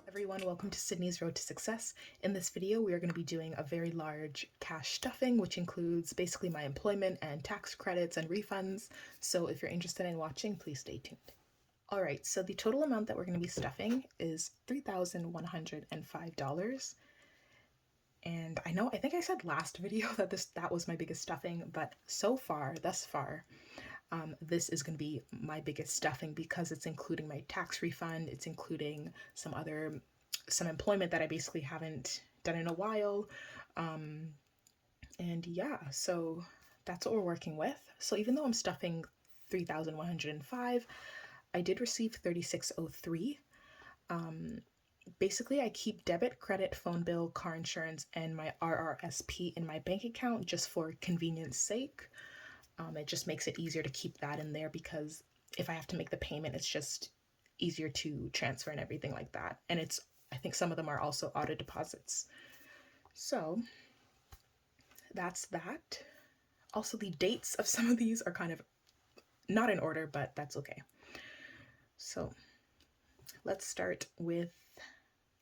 Everyone, welcome to Sydney's Road to Success. In this video, we are going to be doing a very large cash stuffing, which includes basically my employment and tax credits and refunds. So if you're interested in watching, please stay tuned. All right, so the total amount that we're going to be stuffing is $3,105. And I think I said last video that was my biggest stuffing, but thus far, this is going to be my biggest stuffing because it's including my tax refund. It's including some employment that I basically haven't done in a while. And yeah, so that's what we're working with. So even though I'm stuffing 3,105, I did receive 3,603. Basically, I keep debit, credit, phone bill, car insurance, and my RRSP in my bank account just for convenience sake. It just makes it easier to keep that in there because if I have to make the payment, it's just easier to transfer and everything like that. And I think some of them are also auto deposits. So that's that. Also, the dates of some of these are kind of not in order, but that's okay. So let's start with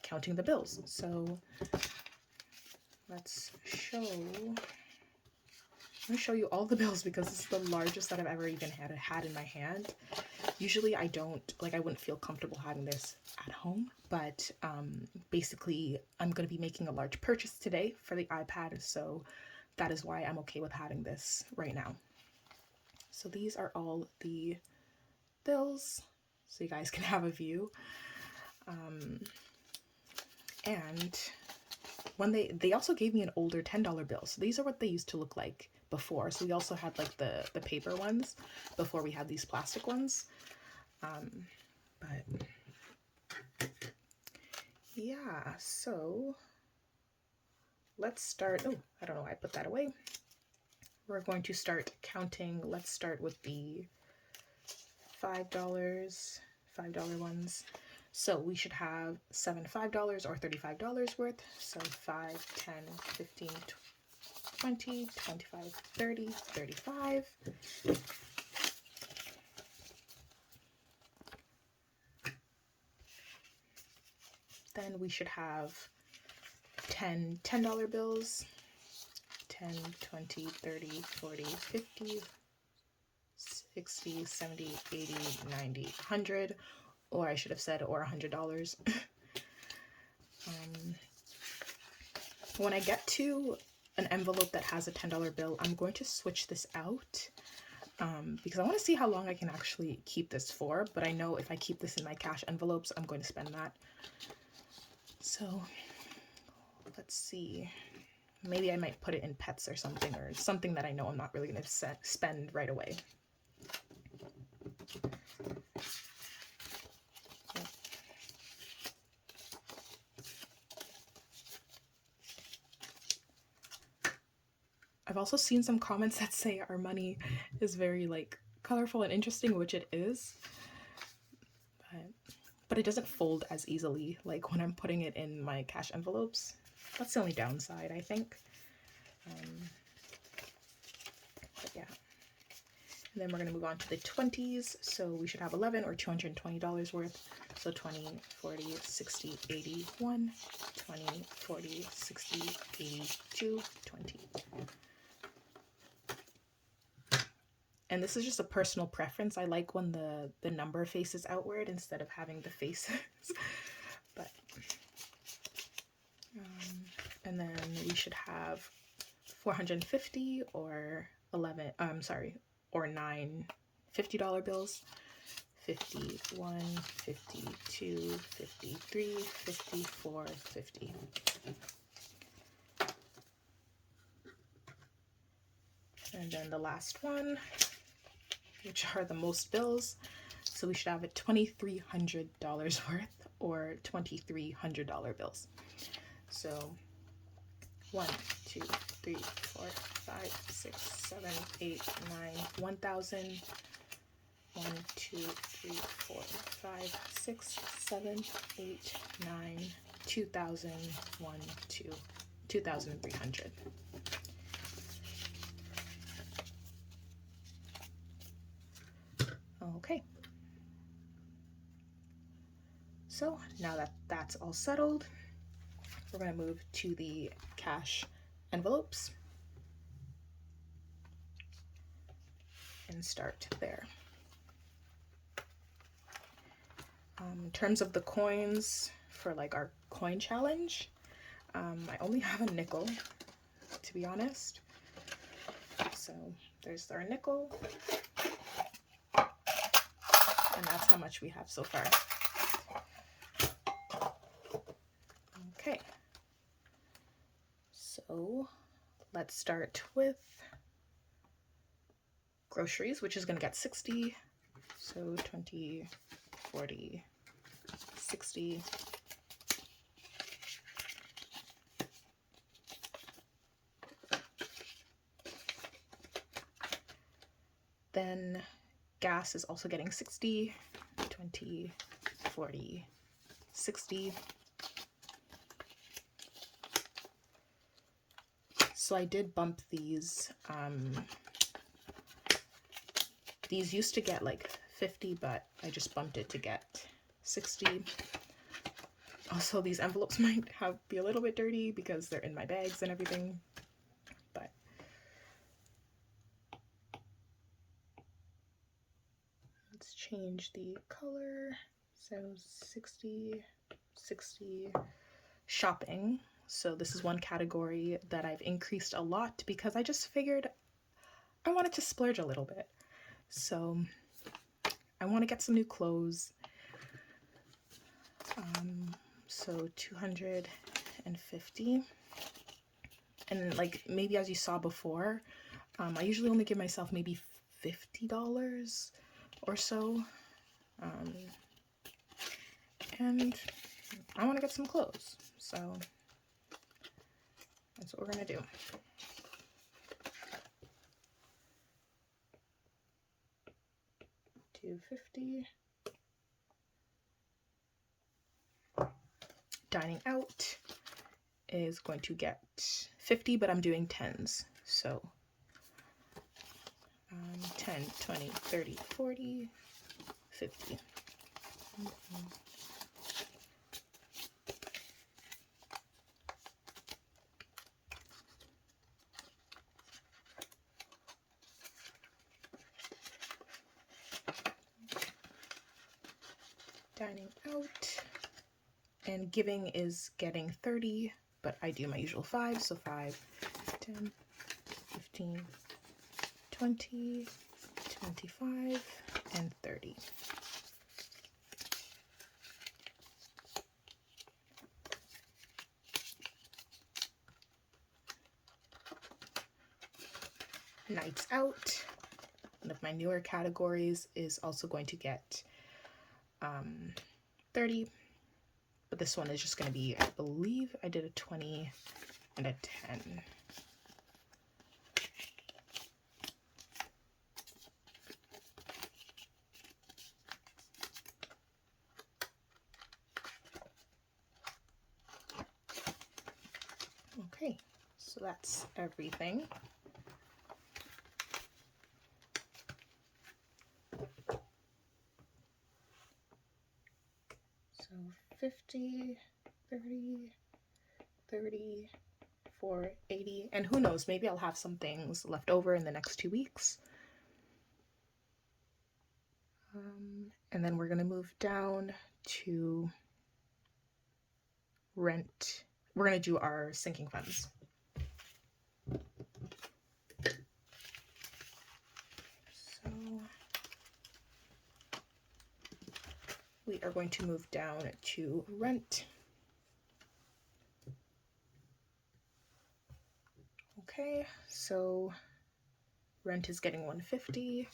counting the bills. So I'm going to show you all the bills because this is the largest that I've ever even had in my hand. Usually I wouldn't feel comfortable having this at home, but basically I'm going to be making a large purchase today for the iPad, so that is why I'm okay with having this right now. So these are all the bills, so you guys can have a view. And when they also gave me an older $10 bill. So these are what they used to look like before. So we also had like the paper ones before we had these plastic ones. But yeah, so let's start. Oh, I don't know why I put that away. We're going to start counting. Let's start with the $5 ones. So we should have 7 $5 or $35 worth. So 5, 10, 15, 20, 25, 30, 35. Then we should have 10 $10 bills. 10, 20, 30, 40, 50, 60, 70, 80, 90, 100. Or I should have said, or $100. When I get to an envelope that has a $10 bill, I'm going to switch this out because I want to see how long I can actually keep this for. But I know if I keep this in my cash envelopes, I'm going to spend that. So let's see. Maybe I might put it in pets or something that I know I'm not really going to spend right away. I've also seen some comments that say our money is very colorful and interesting, which it is, but it doesn't fold as easily like when I'm putting it in my cash envelopes. That's the only downside, I think. But yeah. And then we're going to move on to the 20s. So we should have 11 or $220 worth. So 20, 40, 60, 80, 1, 20, 40, 60, 82, 20. And this is just a personal preference. I like when the number faces outward instead of having the faces. But and then we should have 450 or 9 $50 bills. 51, 52, 53, 54, 50. And then the last one, which are the most bills. So we should have a $2,300 worth or $2,300 bills. So 1, 2, 3, 4, 5, 6, 7, 8, 9, 1,000. 1, 2, 3, 4, 5, 6, 7, 8, 9, 2,000, 1, 2, 2,300. Okay. So now that that's all settled, we're going to move to the cash envelopes and start there. In terms of the coins for like our coin challenge, I only have a nickel, to be honest. So there's our nickel, and that's how much we have so far. Okay, so let's start with groceries, which is going to get 60. So 20, 40, 60. Then gas is also getting 60, 20, 40, 60. So I did bump these. These used to get like 50, but I just bumped it to get 60. Also, these envelopes might be a little bit dirty because they're in my bags and everything, but let's change the color. So 60, 60, shopping. So this is one category that I've increased a lot because I just figured I wanted to splurge a little bit. So I want to get some new clothes. So 250. And like maybe as you saw before, I usually only give myself maybe $50 or so. And I want to get some clothes. So that's what we're going to do. $250. Dining out is going to get 50, but I'm doing tens. So 10, 20, 30, 40, 50. Dining out and giving is getting 30, but I do my usual 5, so 5, 10, 15, 20, 25, and 30. Nights out, one of my newer categories, is also going to get 30, but this one is just going to be, I believe I did a 20 and a 10. Okay, so that's everything. So 50, 30, 30, 4, 80, and who knows, maybe I'll have some things left over in the next 2 weeks. And then we're going to move down to rent. We're going to do our sinking funds. So we are going to move down to rent. Okay, so rent is getting 150.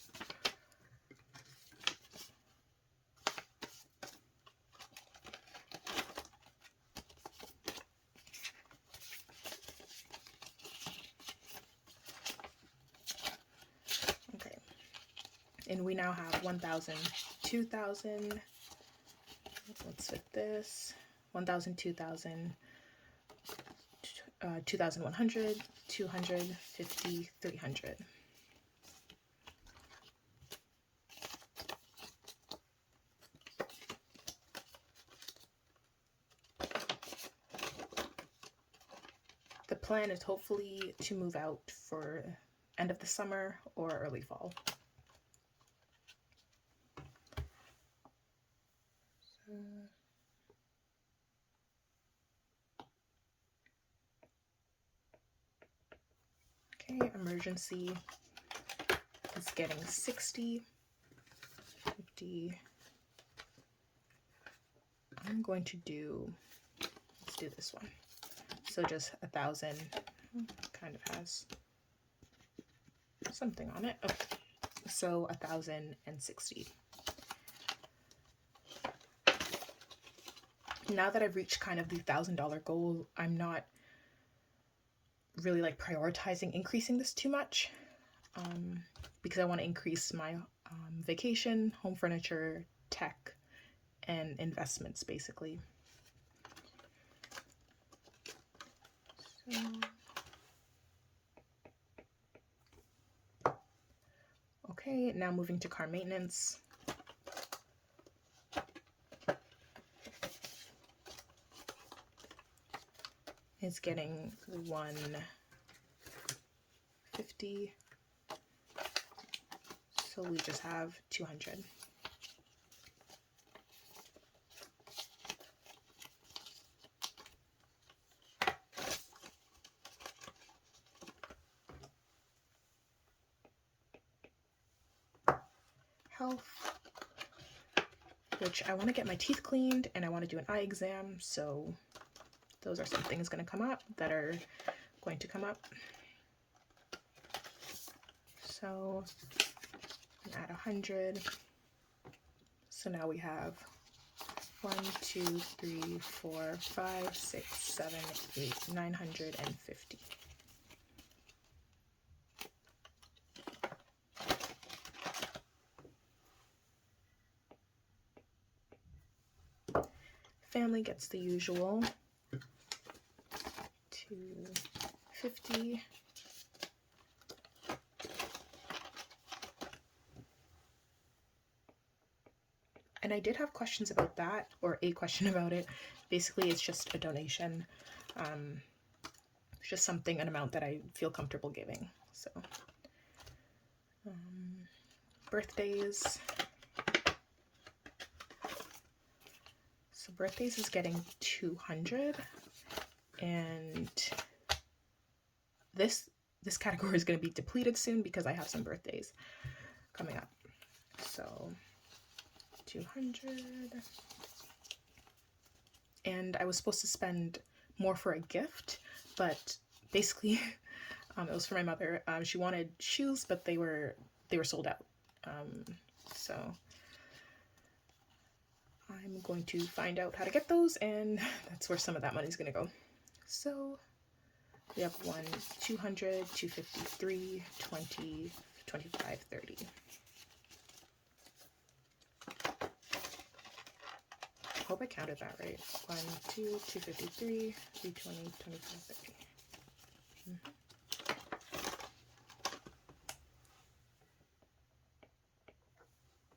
Okay, and we now have 1,000, 2,000. Let's fit this. 1,000, 2,000, 2,100, 250, 300. plan is hopefully to move out for end of the summer or early fall. Okay, emergency is getting 60, 50. I'm going to do, let's do this one. So just 1,000, kind of has something on it. Okay. So 1,060. Now that I've reached kind of the $1,000 goal, I'm not really like prioritizing increasing this too much, because I want to increase my vacation, home furniture, tech, and investments basically. So, okay, now moving to car maintenance. It's getting 150. So we just have 200. Health, which I want to get my teeth cleaned and I want to do an eye exam, so those are some things going to come up that are going to come up. So add 100. So now we have 1, 2, 3, 4, 5, 6, 7, 8, 950. Family gets the usual 250. And I did have questions about that, or a question about it. Basically, it's just a donation. It's just something, an amount that I feel comfortable giving. So, birthdays. So birthdays is getting 200, and this category is going to be depleted soon because I have some birthdays coming up. So 200. And I was supposed to spend more for a gift, but basically it was for my mother. She wanted shoes, but they were sold out. So I'm going to find out how to get those, and that's where some of that money is going to go. So we have 1, 200, 253, 20, 25, 30. I hope I counted that right. 1, 2, 253, 320, 25,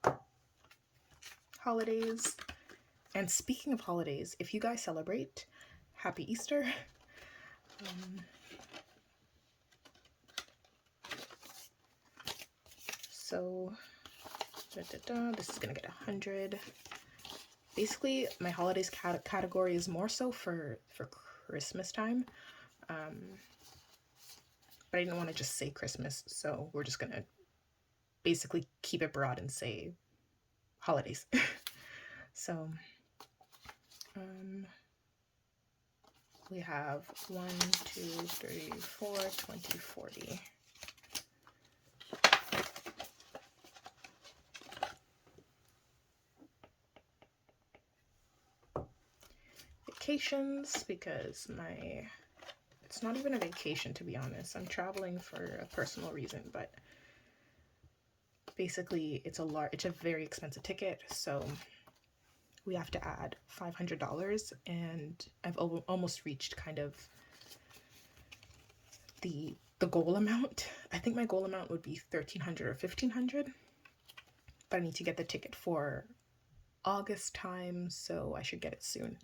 30. Holidays. And speaking of holidays, if you guys celebrate, happy Easter. So this is gonna get 100. Basically, my holidays category is more so for Christmas time, but I didn't want to just say Christmas, so we're just gonna basically keep it broad and say holidays. So we have 1, 2, 3, 4, 20, 40. Vacations, because it's not even a vacation, to be honest. I'm traveling for a personal reason, but basically it's a very expensive ticket, so we have to add $500, and I've almost reached kind of the goal amount. I think my goal amount would be $1,300 or $1,500, but I need to get the ticket for August time, so I should get it soon.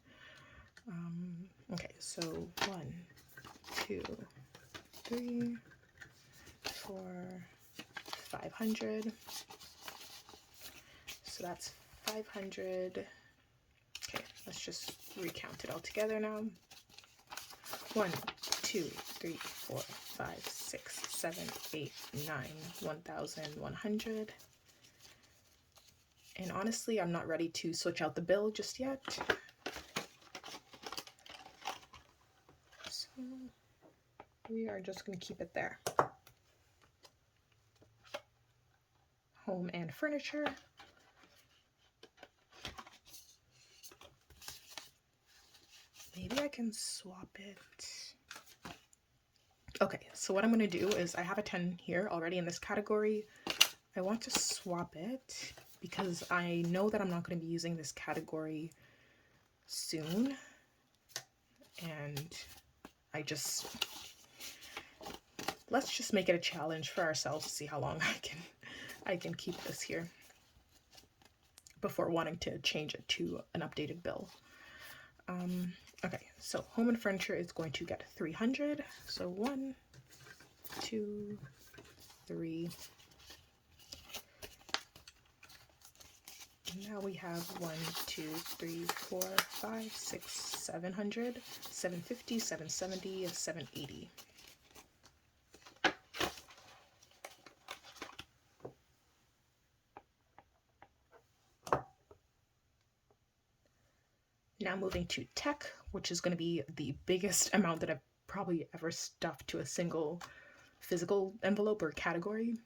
Okay, so 1, 2, 3, 4, 500. So that's 500. Okay, let's just recount it all together now. 1, 2, 3, 4, 5, 6, 7, 8, 9, 1,100. And honestly, I'm not ready to switch out the bill just yet. So we are just going to keep it there. Home and furniture. Maybe I can swap it. Okay, so what I'm going to do is I have a 10 here already in this category. I want to swap it because I know that I'm not going to be using this category soon. And let's just make it a challenge for ourselves to see how long I can keep this here before wanting to change it to an updated bill. Okay, so home and furniture is going to get 300. So 1, 2, 3. Now we have 1, 2, 3, 4, 5, 6, 700, 750, 770, 780. Now moving to tech, which is going to be the biggest amount that I've probably ever stuffed to a single physical envelope or category,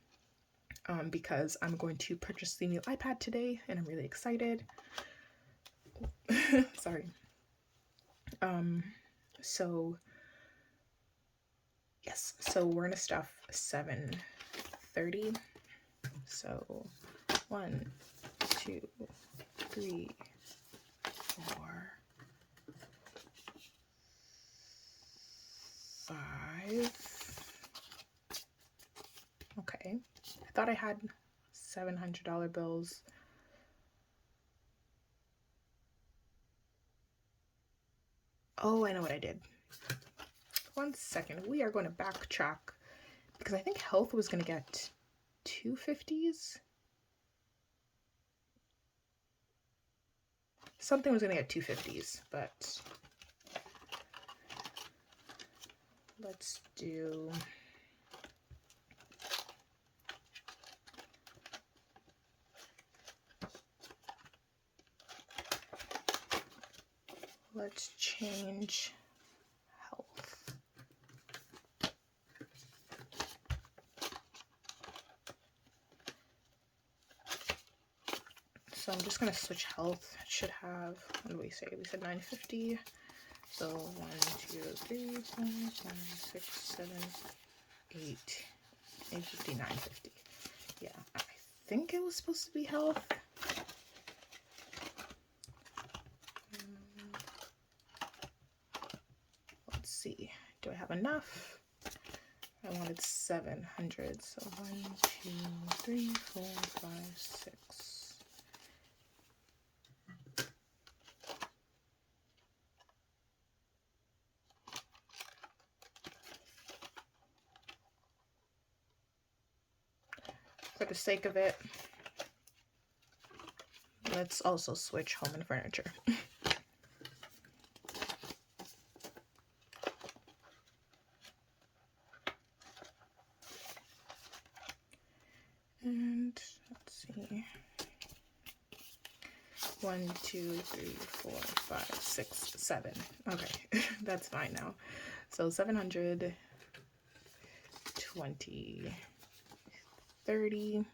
because I'm going to purchase the new iPad today and I'm really excited. Sorry. So yes, so we're gonna stuff 730. So 1, 2, 3, 4, 5. Okay, I thought I had $700 bills. Oh, I know what I did. 1 second, we are going to backtrack because I think health was going to get 250s. Something was going to get 250s, but let's do... Let's change health. So I'm just going to switch health. It should have, what did we say? We said 950. So 1, 2, 3, 4, 5, 6, 7, 8, 850, 950. Yeah, I think it was supposed to be health. Let's see. Do I have enough? I wanted 700. So 1, 2, 3, 4, 5, 6. For the sake of it, let's also switch home and furniture. And let's see. 1, 2, 3, 4, 5, 6, 7. Okay, that's fine now. So 700, 20, 30.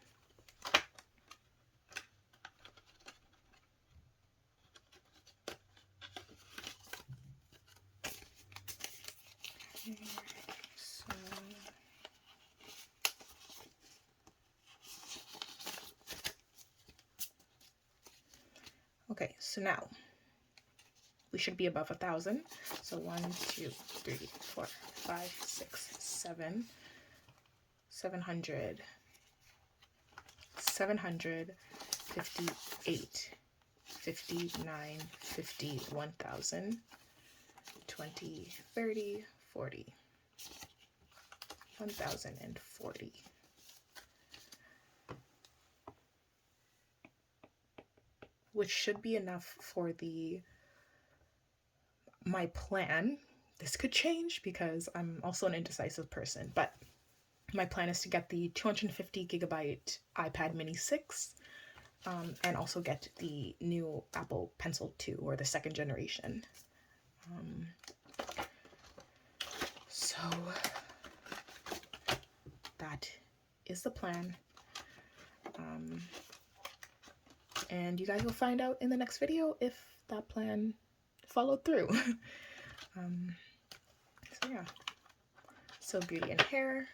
Okay, so now we should be above 1,000. So 1, 2, 3, 4, 5, 6, 7, 700, 758, 59, 50, 1,000, 20, 30, 40. 1,040. Which should be enough for my plan. This could change because I'm also an indecisive person, but my plan is to get the 250 gigabyte iPad mini 6 and also get the new Apple Pencil 2, or the second generation. So that is the plan. And you guys will find out in the next video if that plan followed through. So yeah. So beauty and hair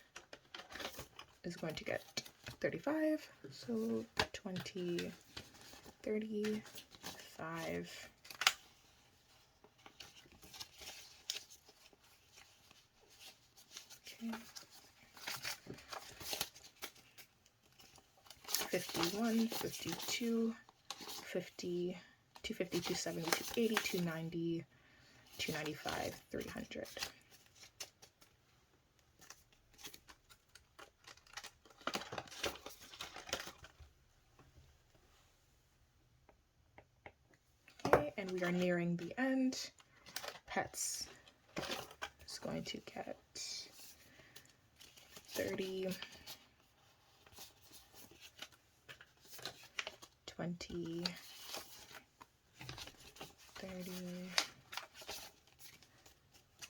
is going to get 35. So 20, 35. Okay. 51, 52, 50, 250, 270, 280, 290, 295, 300. Okay, and we are nearing the end. Pets is going to get 30, 20, 30.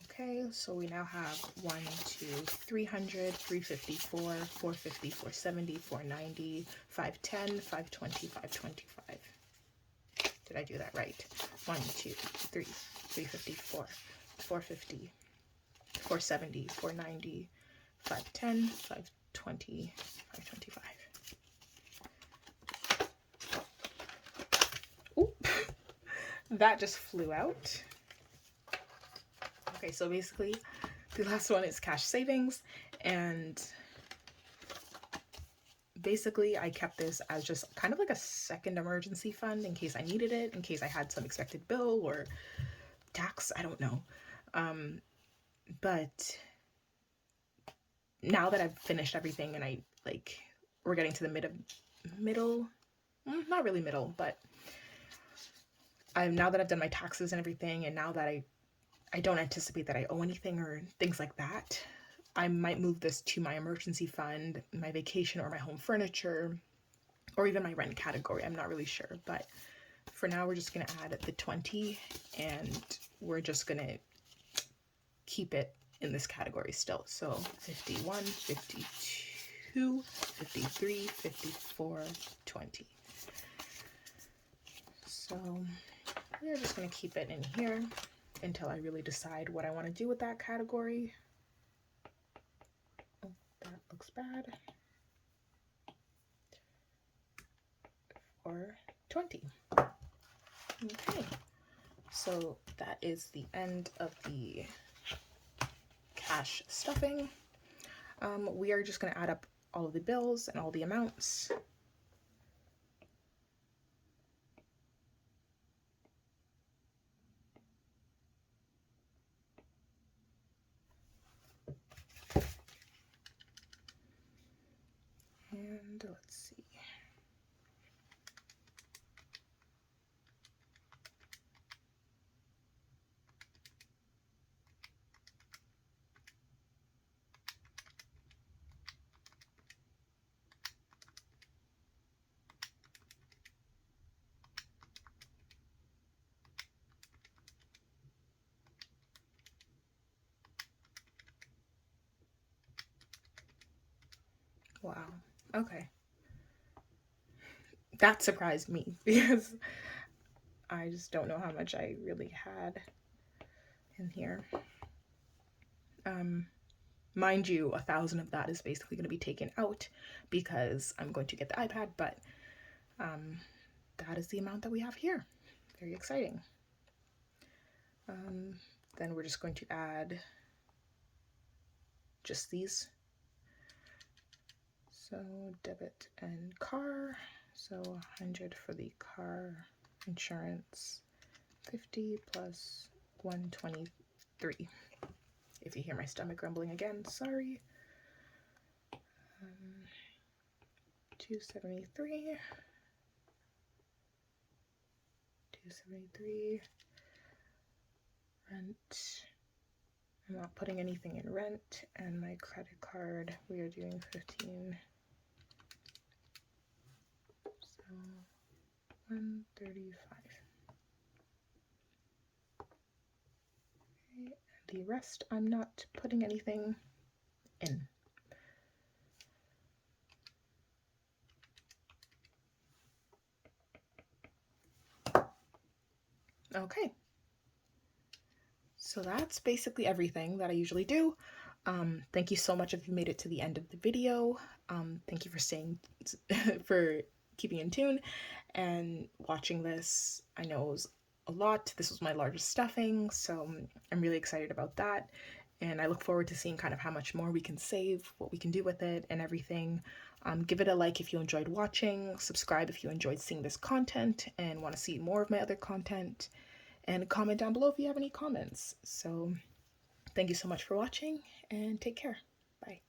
Okay, so we now have 1, 2, 300, 354, 450, 470, 490, 510, 520, 525. Did I do that right? 1, 2, 3, 354, 450, 470, 490, 510, 520, 525. Oop, that just flew out. Okay, so basically the last one is cash savings, and basically I kept this as just kind of like a second emergency fund in case I needed it, in case I had some expected bill or tax, I don't know. But now that I've finished everything and we're getting to the middle, not really middle, but now that I've done my taxes and everything, and now that I don't anticipate that I owe anything or things like that, I might move this to my emergency fund, my vacation or my home furniture, or even my rent category. I'm not really sure, but for now we're just going to add the 20, and we're just going to keep it in this category still. So 51, 52, 53, 54, 20. So we're just going to keep it in here until I really decide what I want to do with that category. Oh, that looks bad. Or 20. Okay, so that is the end of the cash stuffing. We are just going to add up all of the bills and all the amounts. And let's see. Wow. Okay. That surprised me because I just don't know how much I really had in here. Mind you, 1,000 of that is basically going to be taken out because I'm going to get the iPad, but that is the amount that we have here. Very exciting. Then we're just going to add just these. So debit and car. So 100 for the car insurance, 50 plus 123. If you hear my stomach grumbling again, sorry. 273, 273, rent. I'm not putting anything in rent, and my credit card, we are doing 15. So 135. Okay, the rest, I'm not putting anything in. Okay. So that's basically everything that I usually do. Thank you so much if you made it to the end of the video. Thank you for staying, for keeping in tune and watching this. I know it was a lot. This was my largest stuffing, so I'm really excited about that. And I look forward to seeing kind of how much more we can save, what we can do with it, and everything. Give it a like if you enjoyed watching, subscribe if you enjoyed seeing this content and want to see more of my other content, and comment down below if you have any comments. So thank you so much for watching, and take care. Bye.